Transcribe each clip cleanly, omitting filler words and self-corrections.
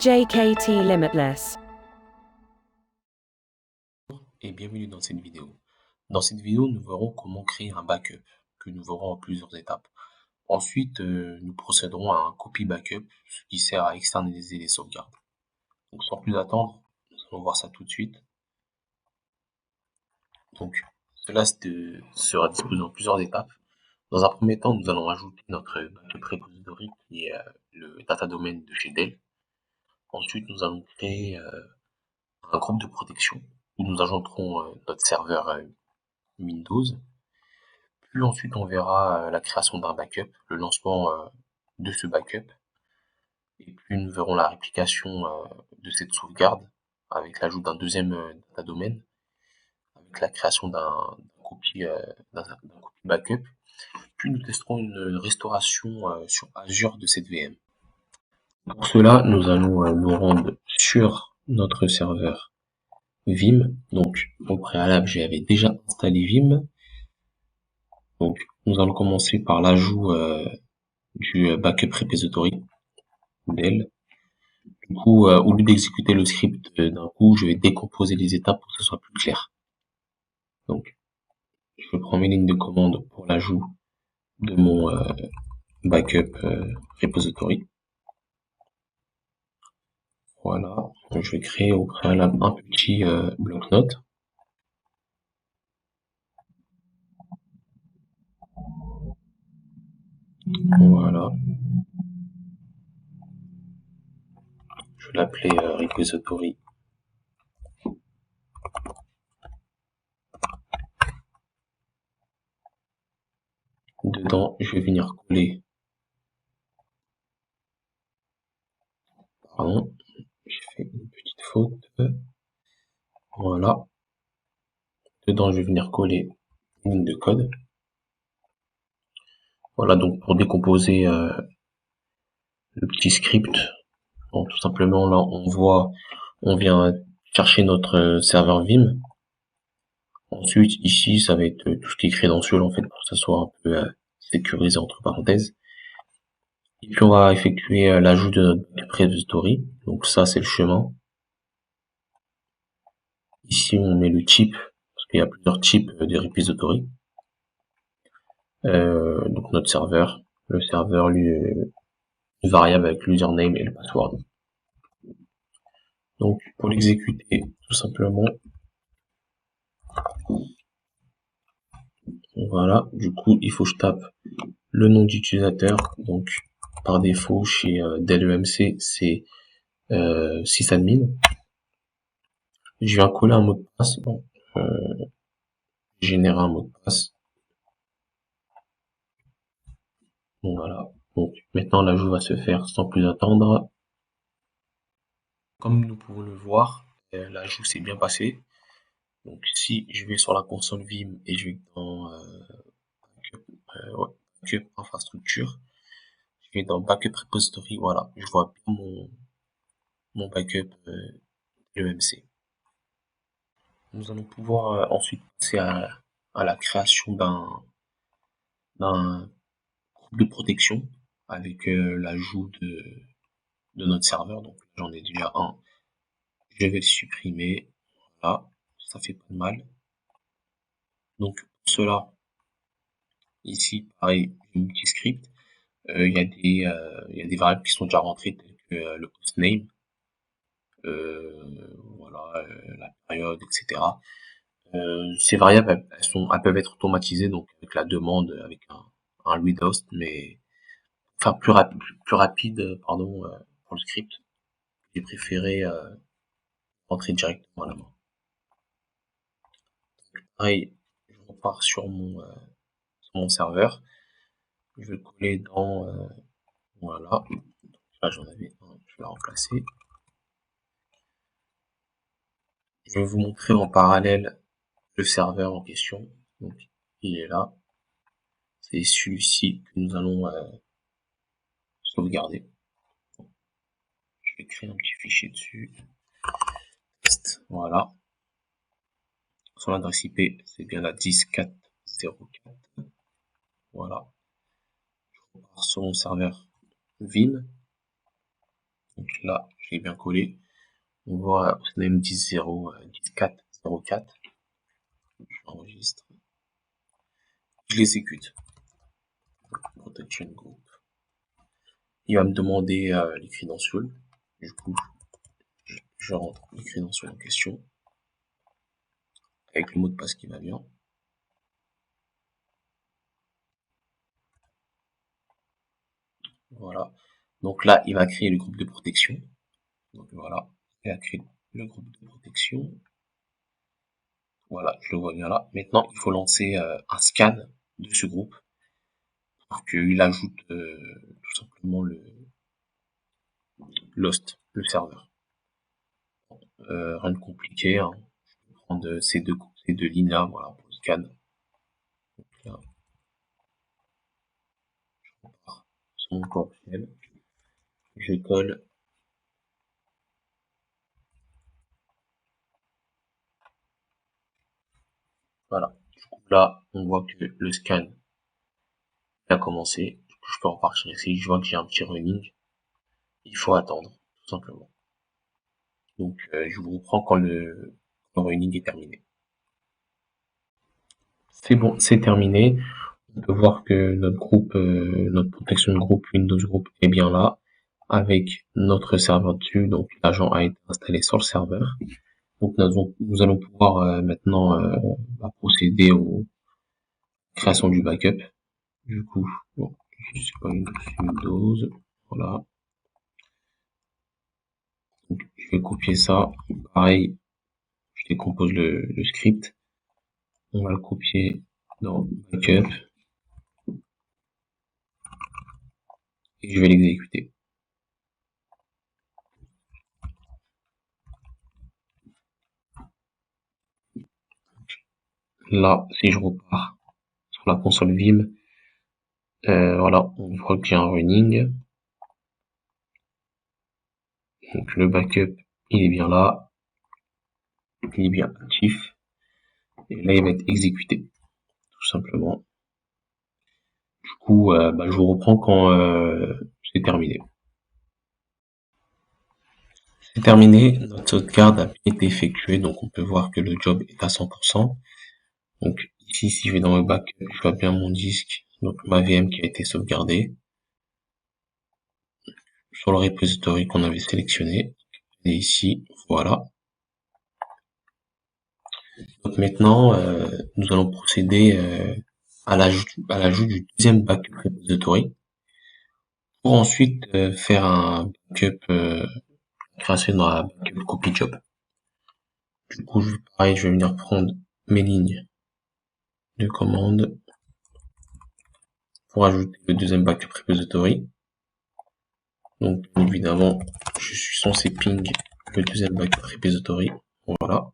JKT Limitless. Et bienvenue dans cette vidéo. Dans cette vidéo, nous verrons comment créer un backup, que nous verrons en plusieurs étapes. Ensuite, nous procéderons à un copy backup, ce qui sert à externaliser les sauvegardes. Donc sans plus attendre, nous allons voir ça tout de suite. Donc cela sera disposé en plusieurs étapes. Dans un premier temps, nous allons ajouter notre backup repository qui est le data domain de chez Dell. Ensuite, nous allons créer un groupe de protection où nous ajouterons notre serveur Windows. Puis ensuite, on verra la création d'un backup, le lancement de ce backup. Et puis nous verrons la réplication de cette sauvegarde avec l'ajout d'un deuxième data domain, avec la création d'un copy backup. Puis nous testerons une restauration sur Azure de cette VM. Pour cela, nous allons nous rendre sur notre serveur Vim. Donc au préalable, j'avais déjà installé Vim. Donc nous allons commencer par l'ajout du backup repository Dell. Du coup, au lieu d'exécuter le script d'un coup, je vais décomposer les étapes pour que ce soit plus clair. Donc, je prends mes lignes de commande pour l'ajout de mon backup repository. Voilà, donc je vais créer au préalable un petit bloc-notes. Voilà. Je vais l'appeler repository. Dedans, je vais venir coller. Pardon, j'ai fait une petite faute. Voilà. Dedans, je vais venir coller une ligne de code. Voilà, donc pour décomposer le petit script, bon, tout simplement là on vient chercher notre serveur Vim. Ensuite ici ça va être tout ce qui est crédentiel en fait pour que ça soit un peu sécurisé entre parenthèses. Et puis on va effectuer l'ajout de notre repository. Donc ça c'est le chemin. Ici on met le type parce qu'il y a plusieurs types de repository. Donc notre serveur, le serveur lui une variable avec l'username et le password. Donc pour l'exécuter, tout simplement, voilà, du coup il faut que je tape le nom d'utilisateur, donc par défaut chez Dell EMC c'est sysadmin. Je viens coller un mot de passe, bon, générer un mot de passe. Bon voilà, donc maintenant l'ajout va se faire sans plus attendre. Comme nous pouvons le voir, l'ajout s'est bien passé. Donc si je vais sur la console Vim et je vais dans backup infrastructure, je vais dans backup repository, voilà, je vois bien mon backup EMC. Nous allons pouvoir ensuite passer à la création d'un groupe de protection avec l'ajout de notre serveur. Donc j'en ai déjà un, je vais le supprimer, voilà, ça fait pas de mal. Donc pour cela, ici pareil, j'ai un petit script. Il y a des variables qui sont déjà rentrées telles que le hostname, voilà, la période, etc. Ces variables, elles peuvent être automatisées, donc avec la demande, avec un read host, mais enfin plus rapide, pardon, pour le script. J'ai préféré rentrer directement à la main. Pareil, je repars sur mon serveur. Je vais le coller dans voilà. Là j'en avais un, je vais le remplacer. Je vais vous montrer en parallèle le serveur en question. Donc il est là. C'est celui-ci que nous allons sauvegarder. Je vais créer un petit fichier dessus. Test, voilà. Son adresse IP, c'est bien la 10404. Voilà. Je repars sur mon serveur Vim. Donc là, j'ai bien collé. On voit hostname 10.0, 10.4.04. J'enregistre. Je l'exécute. Protection group. Il va me demander les credentials. Du coup, je rentre les credentials en question. Avec le mot de passe qui va bien. Voilà. Donc là, il va créer le groupe de protection. Donc voilà. Il a créé le groupe de protection. Voilà, je le vois bien là. Maintenant, il faut lancer un scan de ce groupe pour qu'il ajoute tout simplement le l'host, le serveur. Rien de compliqué, hein. Je vais prendre ces deux lignes-là, voilà, pour le scan. Donc là, je repars sur mon PowerShell. Je colle. Voilà. Du coup, là, on voit que le scan a commencé. Du coup, je peux repartir ici. Je vois que j'ai un petit running. Il faut attendre, tout simplement. Donc, je vous reprends quand le running est terminé. C'est bon, c'est terminé. On peut voir que notre groupe, notre protection de groupe, Windows Group est bien là, avec notre serveur dessus. Donc, l'agent a été installé sur le serveur. Donc, nous allons pouvoir maintenant procéder aux créations du backup. Du coup, bon, je sais pas, Windows, voilà. Donc, je vais copier ça. Pareil, je décompose le script. On va le copier dans backup et je vais l'exécuter. Là, si je repars sur la console Vim, voilà, on voit qu'il y a un running. Donc le backup, il est bien là, il est bien actif. Et là, il va être exécuté, tout simplement. Du coup, je vous reprends quand c'est terminé. C'est terminé, notre sauvegarde a bien été effectuée, donc on peut voir que le job est à 100%. Donc ici, si je vais dans le backup, je vois bien mon disque, donc ma VM qui a été sauvegardée sur le repository qu'on avait sélectionné. Et ici, voilà. Donc maintenant, nous allons procéder à l'ajout du deuxième backup repository pour ensuite faire un backup création dans la backup copy job. Du coup, pareil, je vais venir prendre mes lignes de commande pour ajouter le deuxième backup repository. Donc, bien évidemment, je suis censé ping le deuxième backup repository. Voilà.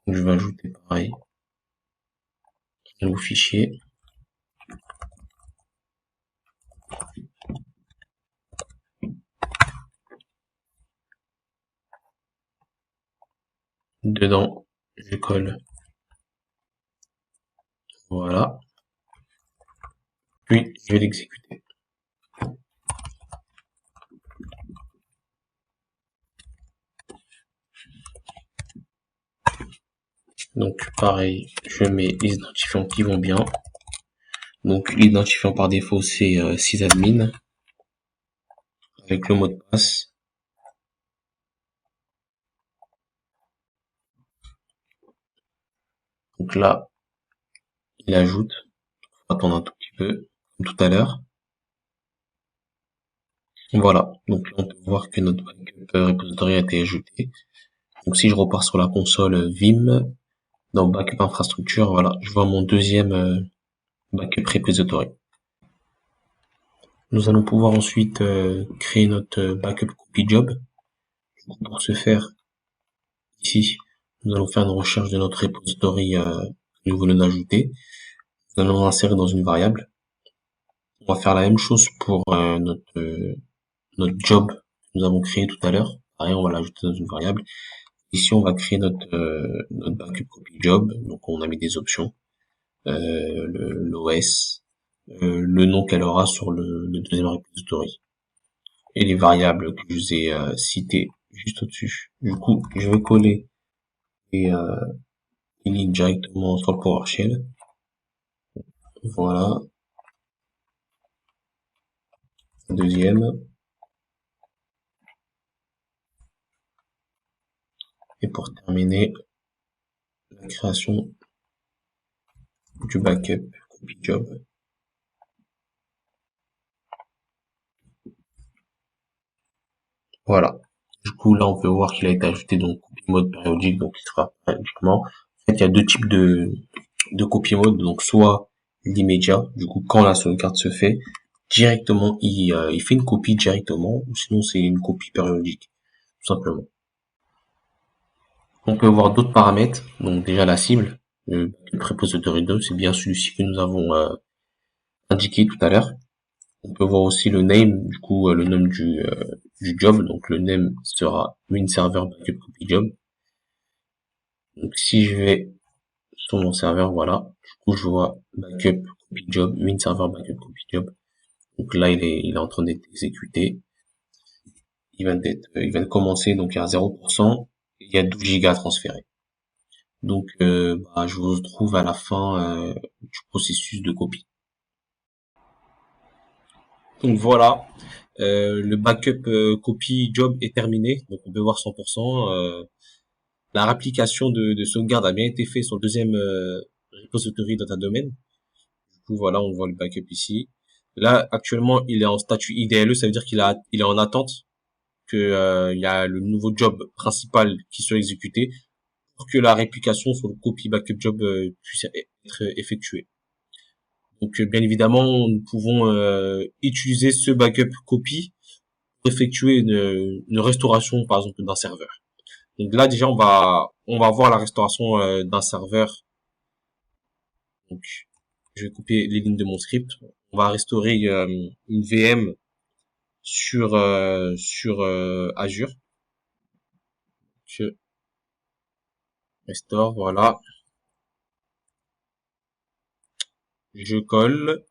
Donc, je vais ajouter pareil un nouveau fichier. Dedans, je colle. Voilà. Puis, je vais l'exécuter. Donc, pareil, je mets les identifiants qui vont bien. Donc, l'identifiant par défaut, c'est sysadmin avec le mot de passe. Donc là, il ajoute. On va attendre un tout petit peu, comme tout à l'heure. Voilà. Donc là, on peut voir que notre backup repository a été ajouté. Donc si je repars sur la console Vim, dans backup infrastructure, voilà, je vois mon deuxième backup repository. Nous allons pouvoir ensuite créer notre backup copy job. Pour ce faire, ici, nous allons faire une recherche de notre repository que nous venons d'ajouter. Nous allons l'insérer dans une variable. On va faire la même chose pour notre job que nous avons créé tout à l'heure. Pareil, on va l'ajouter dans une variable. Ici, on va créer notre backup copy job. Donc, on a mis des options. L'OS, le nom qu'elle aura sur le deuxième repository. et les variables que je vous ai citées juste au-dessus. Du coup, je vais coller les, euh, les lignes directement sur le PowerShell. Voilà, deuxième. Et pour terminer, la création du backup copy job. Voilà. Du coup, là, on peut voir qu'il a été ajouté donc copy mode périodique, donc il sera périodiquement. En fait, il y a deux types de copy mode, donc soit l'immédiat, du coup, quand la sauvegarde se fait, directement, il fait une copie directement, ou sinon c'est une copie périodique, tout simplement. On peut voir d'autres paramètres, donc déjà la cible, le prépository 2, c'est bien celui-ci que nous avons indiqué tout à l'heure. On peut voir aussi le name, du coup le nom du job, donc le name sera WinServer Backup Copy Job. Donc si je vais sur mon serveur, voilà, du coup je vois Backup Copy Job, WinServer Backup Copy Job. Donc là il est en train d'être exécuté. Il vient de commencer, donc il y a 0%, il y a 12 gigas transférés. Donc je vous retrouve à la fin du processus de copie. Donc voilà, le backup copy job est terminé, donc on peut voir 100%. La réplication de sauvegarde a bien été faite sur le deuxième repository data domain. Du coup voilà, on voit le backup ici. Là actuellement il est en statut IDLE, ça veut dire il est en attente que il y a le nouveau job principal qui soit exécuté pour que la réplication sur le copy backup job puisse être effectuée. Donc bien évidemment, nous pouvons utiliser ce backup copy pour effectuer une restauration par exemple d'un serveur. Donc là déjà on va voir la restauration d'un serveur. Donc je vais couper les lignes de mon script. On va restaurer une VM sur Azure. Je restaure, voilà. Je colle.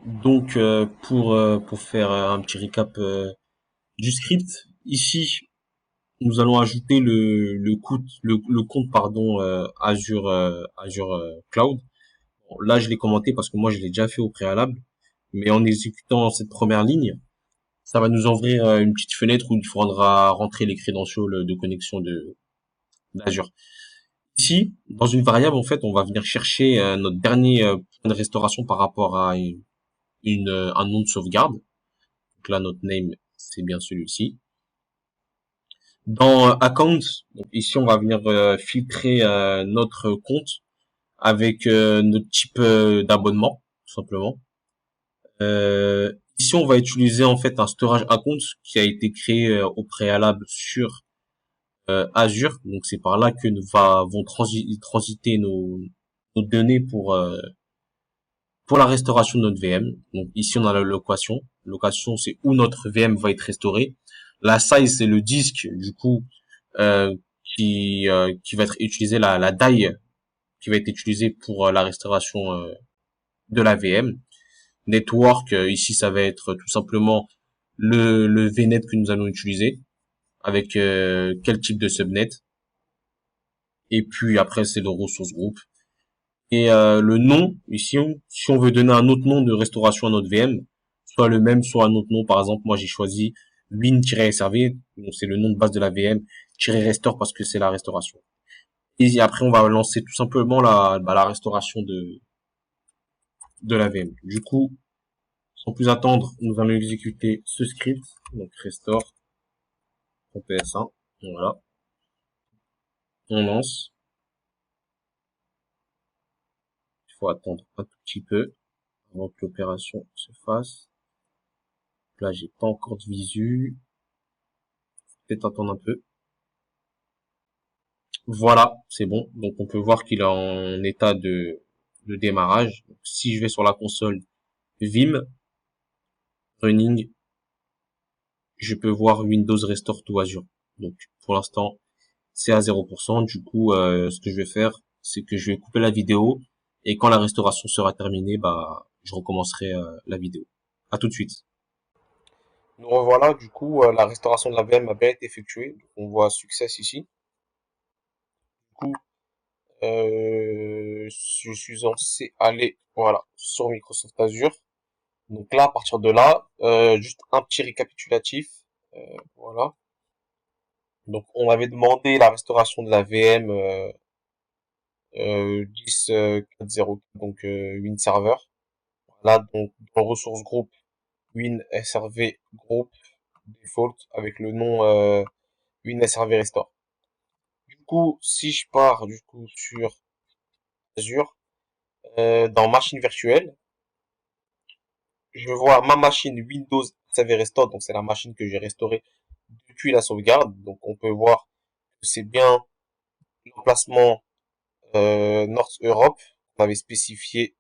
Donc pour faire un petit récap du script, ici nous allons ajouter le compte pardon Azure Cloud. Bon, là je l'ai commenté parce que moi je l'ai déjà fait au préalable, mais en exécutant cette première ligne, ça va nous ouvrir une petite fenêtre où il faudra rentrer les crédentials de connexion de d'Azure. Ici, dans une variable, en fait, on va venir chercher notre dernier point de restauration par rapport à un nom de sauvegarde. Donc là, notre name, c'est bien celui-ci. Dans Account, donc ici, on va venir filtrer notre compte avec notre type d'abonnement, tout simplement. Ici, on va utiliser en fait un storage account qui a été créé au préalable sur Azure. Donc c'est par là que vont transiter nos données pour la restauration de notre VM. Donc ici on a la location. Location c'est où notre VM va être restaurée. La size c'est le disque du coup euh, qui va être utilisé, la die qui va être utilisée pour la restauration de la VM. Network ici ça va être tout simplement le VNet que nous allons utiliser avec quel type de subnet. Et puis après c'est le ressource group. Et le nom, ici, si on veut donner un autre nom de restauration à notre VM, soit le même, soit un autre nom. Par exemple, moi j'ai choisi win-srv, donc c'est le nom de base de la VM-restore parce que c'est la restauration. Et après on va lancer tout simplement la restauration de la VM. Du coup, sans plus attendre, nous allons exécuter ce script, donc restore en PS1, voilà, on lance. Il faut attendre un tout petit peu avant que l'opération se fasse. Là, j'ai pas encore de visu. Peut-être attendre un peu. Voilà, c'est bon. Donc, on peut voir qu'il est en état de démarrage. Donc, si je vais sur la console Vim, Running, je peux voir Windows Restore to Azure. Donc, pour l'instant, c'est à 0%. Du coup, ce que je vais faire, c'est que je vais couper la vidéo. Et quand la restauration sera terminée, je recommencerai la vidéo. À tout de suite. Nous revoilà, du coup, la restauration de la VM a bien été effectuée. Donc, on voit success ici. Du coup, je suis censé aller, voilà, sur Microsoft Azure. Donc là, à partir de là, juste un petit récapitulatif. Voilà. Donc, on avait demandé la restauration de la VM 10.4.0, donc Win Server. Là, donc, dans ressources group, Win SRV Group Default avec le nom Win SRV Restore. Du coup, si je pars du coup sur Azure, dans machine virtuelle, je vois ma machine Windows SRV Restore, donc c'est la machine que j'ai restaurée depuis la sauvegarde. Donc on peut voir que c'est bien l'emplacement North Europe qu'on avait spécifié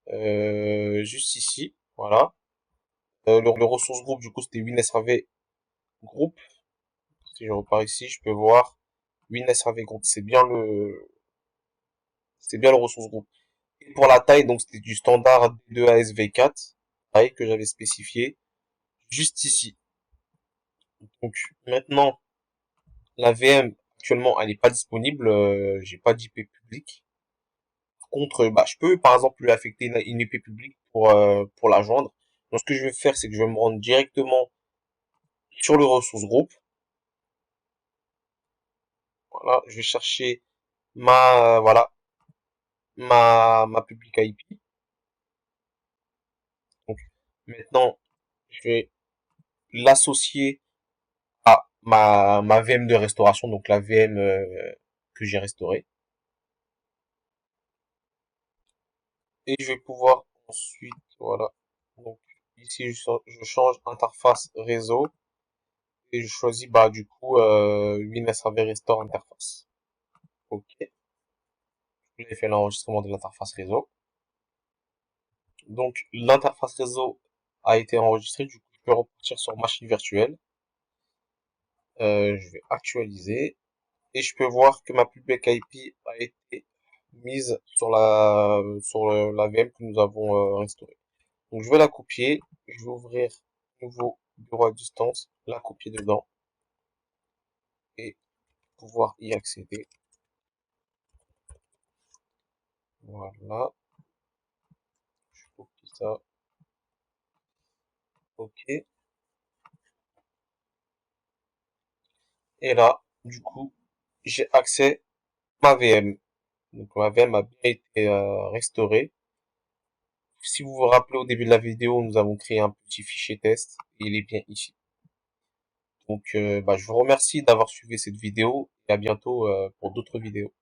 juste ici. Voilà. Le ressource groupe du coup c'était WinSRV Group. Si je repars ici, je peux voir WinSRV Group. C'est bien le ressource groupe. Et pour la taille, donc c'était du standard D2ASV4, taille que j'avais spécifié juste ici. Donc maintenant, la VM actuellement elle n'est pas disponible, j'ai pas d'IP public. Par contre, bah, je peux par exemple lui affecter une IP publique pour la joindre. Donc ce que je vais faire, c'est que je vais me rendre directement sur le ressource groupe. Voilà, je vais chercher voilà, ma public IP. Donc maintenant, je vais l'associer à ma VM de restauration, donc la VM que j'ai restaurée. Et je vais pouvoir ensuite, voilà. Donc ici, je change interface réseau et je choisis bah du coup WinSRV Restore interface. Ok. J'ai fait l'enregistrement de l'interface réseau. Donc l'interface réseau a été enregistrée, du coup je peux repartir sur machine virtuelle. Je vais actualiser et je peux voir que ma public IP a été mise sur la VM que nous avons restaurée. Donc je vais la copier, je vais ouvrir nouveau bureau à distance, la copier dedans et pouvoir y accéder. Voilà, je copie ça, ok. Et là, du coup, j'ai accès à ma VM. Donc ma VM a bien été restaurée. Si vous vous rappelez au début de la vidéo, nous avons créé un petit fichier test et il est bien ici. Donc bah, je vous remercie d'avoir suivi cette vidéo et à bientôt pour d'autres vidéos.